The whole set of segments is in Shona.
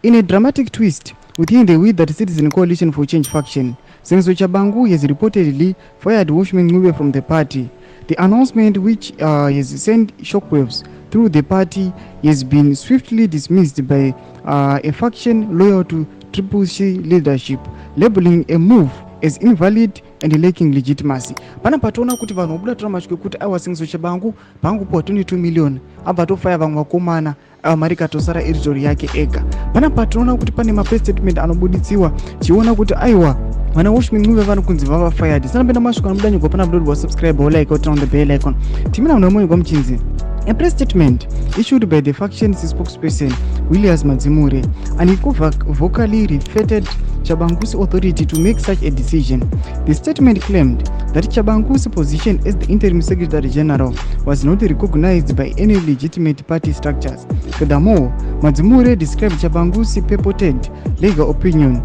In a dramatic twist, within the We That Citizen Coalition for Change faction, Tshabangu has reportedly fired Watchman Ngube from the party. The announcement, which has sent shockwaves through the party, has been swiftly dismissed by a faction loyal to Triple C leadership, labeling a move as invalid and lacking legitimacy. Pana patona kuti vanhu vabuda tora matyo kuti aiwa Tshabangu pangu po 22 million abva tofaya vamwe vakomana aiwa mari katosara editori yake ega. Pana patona kuti pane press statement anobuditsiwa chiona kuti aiwa vana Watchman Ngube vanokunzi vava fired. Sanapenda mashuka anobuda nyugo pana mudodi wa subscribe or like or turn on the bell icon. Timina unomonyo kwa mchinzi. A press statement issued by the faction's spokesperson Williams Madzimure unequivocally refuted Tshabangu's authority to make such a decision. The statement claimed that Tshabangu's position as the interim secretary general was not recognized by any legitimate party structures. Furthermore, Madzimure described Tshabangu's purported legal opinion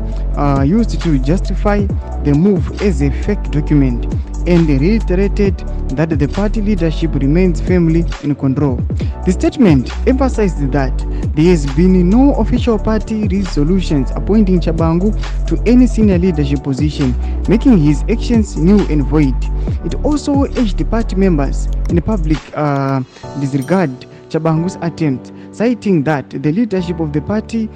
used to justify the move as a fake document and reiterated that the party leadership remains firmly in control. The statement emphasized that there has been no official party resolutions appointing Tshabangu to any senior leadership position, making his actions null and void. It also urged the party members in public disregard Tshabangu's attempt, citing that the leadership of the party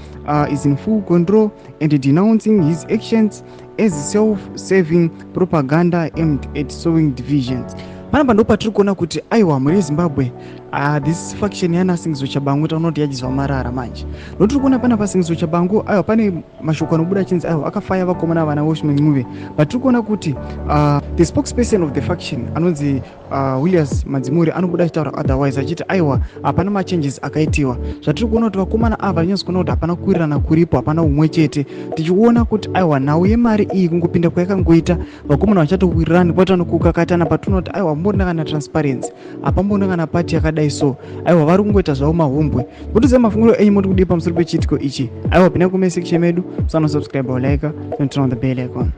is in full control and denouncing his actions as self-serving propaganda aimed at sowing divisions. Panapa ndo patiri kuona kuti aiwa muri Zimbabwe this faction yana Tshabangu taunoti yajizwa marara manje. Notiri kuona pana Tshabangu aiwa pane mashoko anobuda chinzi aiwa akafaya vakomana vana Watchman Ngube. Patiri kuona kuti the spokesperson of the faction anonzi Williams Madzimure anobuda achitaura otherwise achiti aiwa hapana machanges akaitiwa. Zvatiri kuona kuti vakomana ava nyonzi kuona kuti hapana kuwirirana kuripo, hapana umwe chete. Tichiona kuti aiwa nhau yemari iyi kungopinda kwayakangoita vakomana vachatowirirana kwata nokukakatana patunoti aiwa mbonakana transparency apambonakana party yakadai so aiwa vari kungoita zvavo mahombwe. Kuti mafungiro enyu muri kudii pamusoro pechitiko ichi? Aiwa pinda comment section medu, subscribe or like and turn on the bell icon.